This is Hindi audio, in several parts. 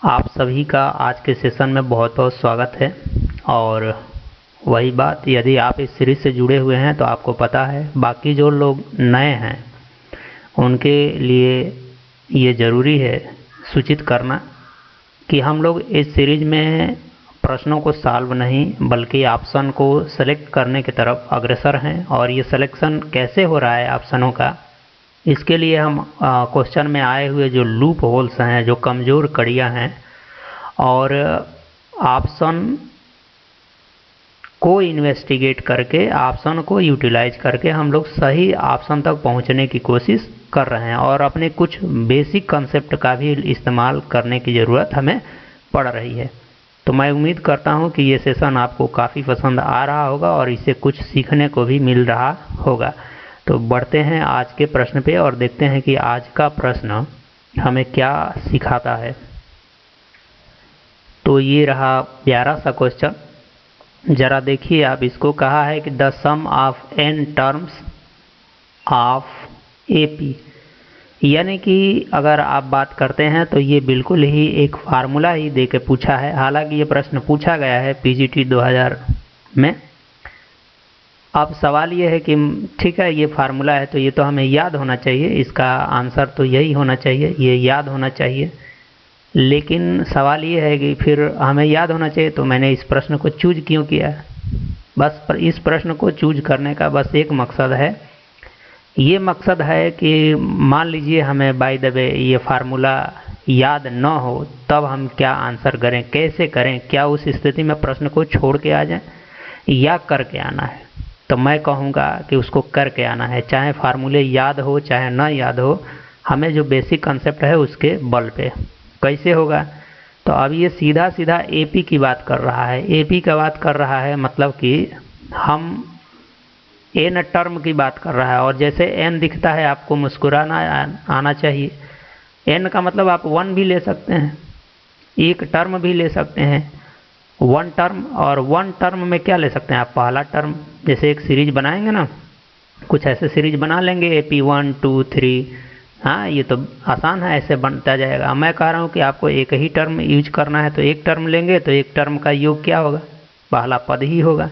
आप सभी का आज के सेशन में बहुत बहुत स्वागत है। और वही बात, यदि आप इस सीरीज़ से जुड़े हुए हैं तो आपको पता है, बाकी जो लोग नए हैं उनके लिए ये ज़रूरी है सूचित करना कि हम लोग इस सीरीज़ में प्रश्नों को सॉल्व नहीं बल्कि ऑप्शन को सेलेक्ट करने की तरफ अग्रसर हैं। और ये सिलेक्शन कैसे हो रहा है ऑप्शनों का, इसके लिए हम क्वेश्चन में आए हुए जो लूप होल्स हैं, जो कमज़ोर कड़ियाँ हैं, और ऑप्शन को इन्वेस्टिगेट करके, ऑप्शन को यूटिलाइज करके हम लोग सही ऑप्शन तक पहुंचने की कोशिश कर रहे हैं। और अपने कुछ बेसिक कंसेप्ट का भी इस्तेमाल करने की ज़रूरत हमें पड़ रही है। तो मैं उम्मीद करता हूं कि ये सेशन आपको काफ़ी पसंद आ रहा होगा और इससे कुछ सीखने को भी मिल रहा होगा। तो बढ़ते हैं आज के प्रश्न पे और देखते हैं कि आज का प्रश्न हमें क्या सिखाता है। तो ये रहा प्यारा सा क्वेश्चन, ज़रा देखिए आप इसको। कहा है कि the sum of n terms of AP, यानी कि अगर आप बात करते हैं तो ये बिल्कुल ही एक फार्मूला ही दे के पूछा है। हालांकि ये प्रश्न पूछा गया है PGT 2000 में। अब सवाल ये है कि ठीक है, ये फार्मूला है तो ये तो हमें याद होना चाहिए, इसका आंसर तो यही होना चाहिए, ये याद होना चाहिए। लेकिन सवाल ये है कि फिर हमें याद होना चाहिए तो मैंने इस प्रश्न को चूज क्यों किया। बस इस प्रश्न को चूज करने का बस एक मकसद है। ये मकसद है कि मान लीजिए हमें बाय द वे ये फार्मूला याद न हो, तब हम क्या आंसर करें, कैसे करें, क्या उस स्थिति में प्रश्न को छोड़ के आ जाएं या करके आना है। तो मैं कहूँगा कि उसको करके आना है, चाहे फार्मूले याद हो चाहे न याद हो, हमें जो बेसिक कंसेप्ट है उसके बल पे। कैसे होगा, तो अब ये सीधा सीधा AP की बात कर रहा है। AP का बात कर रहा है मतलब कि हम n टर्म की बात कर रहा है। और जैसे n दिखता है आपको मुस्कुराना आना चाहिए। n का मतलब आप 1 भी ले सकते हैं, एक टर्म भी ले सकते हैं, 1 टर्म। और 1 टर्म में क्या ले सकते हैं आप, पहला टर्म। जैसे एक सीरीज बनाएंगे ना, कुछ ऐसे सीरीज बना लेंगे AP 1 2 3, हाँ ये तो आसान है, ऐसे बनता जाएगा। मैं कह रहा हूँ कि आपको एक ही टर्म यूज करना है, तो एक टर्म लेंगे तो एक टर्म का योग क्या होगा, पहला पद ही होगा।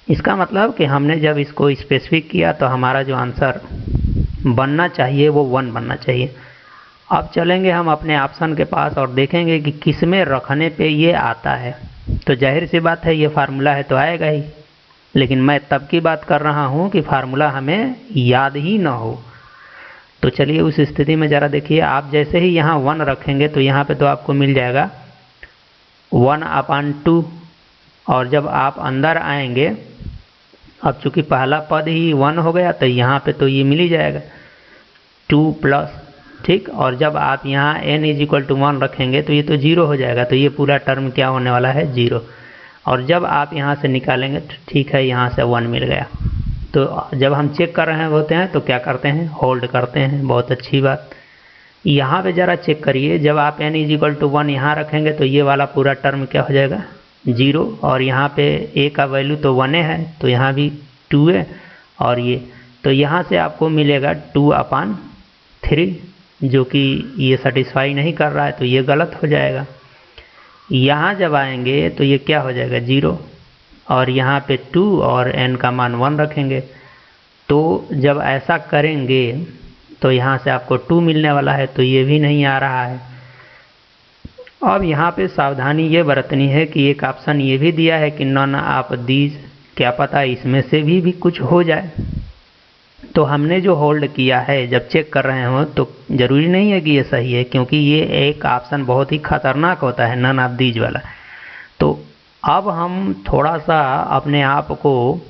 इसका मतलब कि हमने जब इसको स्पेसिफिक किया तो हमारा जो आंसर बनना चाहिए वो 1 बनना चाहिए। अब चलेंगे हम अपने ऑप्शन के पास और देखेंगे कि किस में रखने पे ये आता है। तो जाहिर सी बात है, ये फार्मूला है तो आएगा ही, लेकिन मैं तब की बात कर रहा हूँ कि फार्मूला हमें याद ही ना हो। तो चलिए उस स्थिति में ज़रा देखिए, आप जैसे ही यहाँ 1 रखेंगे तो यहाँ पे तो आपको मिल जाएगा 1/2। और जब आप अंदर आएंगे, अब चूंकि पहला पद ही 1 हो गया तो यहाँ पे तो ये मिल ही जाएगा 2+, ठीक। और जब आप यहाँ n = 1 रखेंगे तो ये तो 0 हो जाएगा, तो ये पूरा टर्म क्या होने वाला है, 0। और जब आप यहाँ से निकालेंगे तो ठीक है, यहाँ से 1 मिल गया। तो जब हम चेक कर रहे होते हैं तो क्या करते हैं, होल्ड करते हैं। बहुत अच्छी बात। यहाँ पे ज़रा चेक करिए, जब आप n = 1 यहाँ रखेंगे तो ये वाला पूरा टर्म क्या हो जाएगा, 0। और यहाँ पे a का वैल्यू तो 1 है, तो यहाँ भी 2 है। और ये तो यहाँ से आपको मिलेगा 2/3, जो कि ये सेटिस्फाई नहीं कर रहा है, तो ये गलत हो जाएगा। यहाँ जब आएंगे तो ये क्या हो जाएगा, 0। और यहाँ पे 2 और n का मान 1 रखेंगे। तो जब ऐसा करेंगे तो यहाँ से आपको 2 मिलने वाला है, तो ये भी नहीं आ रहा है। अब यहाँ पे सावधानी ये बरतनी है कि एक ऑप्शन ये भी दिया है कि नन ऑफ दीज, क्या पता इसमें से भी कुछ हो जाए। तो हमने जो होल्ड किया है, जब चेक कर रहे हो तो ज़रूरी नहीं है कि ये सही है, क्योंकि ये एक ऑप्शन बहुत ही खतरनाक होता है, नन ऑफ दीज वाला। तो अब हम थोड़ा सा अपने आप को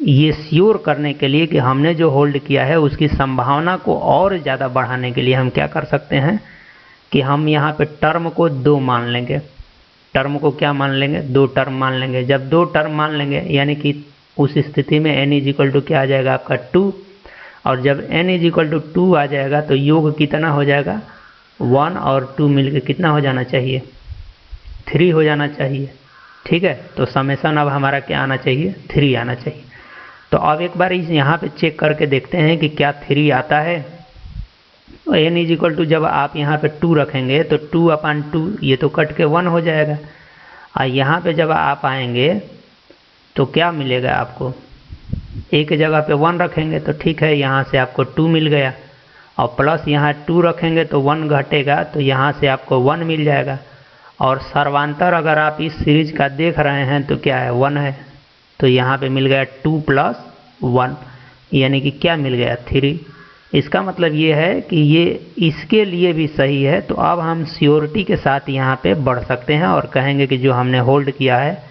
ये श्योर करने के लिए कि हमने जो होल्ड किया है उसकी संभावना को और ज़्यादा बढ़ाने के लिए हम क्या कर सकते हैं कि हम यहाँ पे टर्म को 2 मान लेंगे। टर्म को क्या मान लेंगे, 2 टर्म मान लेंगे। जब 2 टर्म मान लेंगे यानी कि उस स्थिति में n = क्या आ जाएगा आपका 2। और जब n = 2 आ जाएगा तो योग कितना हो जाएगा, 1 और 2 मिलकर कितना हो जाना चाहिए, 3 हो जाना चाहिए, ठीक है। तो समेशन अब हमारा क्या आना चाहिए, 3 आना चाहिए। तो अब एक बार इस यहाँ पे चेक करके देखते हैं कि क्या 3 आता है। n इज इक्वल टू जब आप यहाँ पे 2 रखेंगे तो 2/2 ये तो कट के 1 हो जाएगा। और यहाँ पे जब आप आएंगे तो क्या मिलेगा आपको, एक जगह पे 1 रखेंगे तो ठीक है, यहाँ से आपको 2 मिल गया, और प्लस यहाँ 2 रखेंगे तो 1 घटेगा तो यहाँ से आपको 1 मिल जाएगा। और सर्वांतर अगर आप इस सीरीज का देख रहे हैं तो क्या है, 1 है, तो यहाँ पे मिल गया 2 + 1, यानी कि क्या मिल गया, 3। इसका मतलब ये है कि ये इसके लिए भी सही है। तो अब हम श्योरिटी के साथ यहाँ पे बढ़ सकते हैं और कहेंगे कि जो हमने होल्ड किया है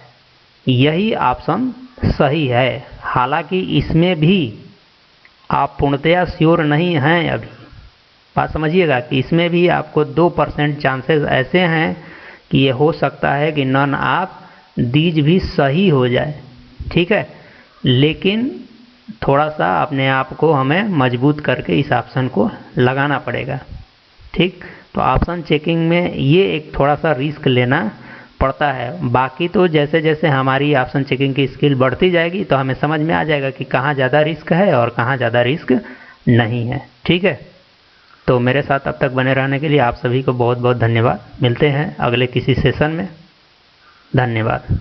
यही ऑप्शन सही है। हालांकि इसमें भी आप पूर्णतया श्योर नहीं हैं अभी, बात समझिएगा कि इसमें भी आपको 2% चांसेस ऐसे हैं कि ये हो सकता है कि नन ऑफ दीज भी सही हो जाए, ठीक है। लेकिन थोड़ा सा अपने आप को हमें मजबूत करके इस ऑप्शन को लगाना पड़ेगा, ठीक। तो ऑप्शन चेकिंग में ये एक थोड़ा सा रिस्क लेना पड़ता है। बाकी तो जैसे जैसे हमारी ऑप्शन चेकिंग की स्किल बढ़ती जाएगी तो हमें समझ में आ जाएगा कि कहाँ ज़्यादा रिस्क है और कहाँ ज़्यादा रिस्क नहीं है, ठीक है। तो मेरे साथ अब तक बने रहने के लिए आप सभी को बहुत बहुत धन्यवाद। मिलते हैं अगले किसी सेशन में, धन्यवाद।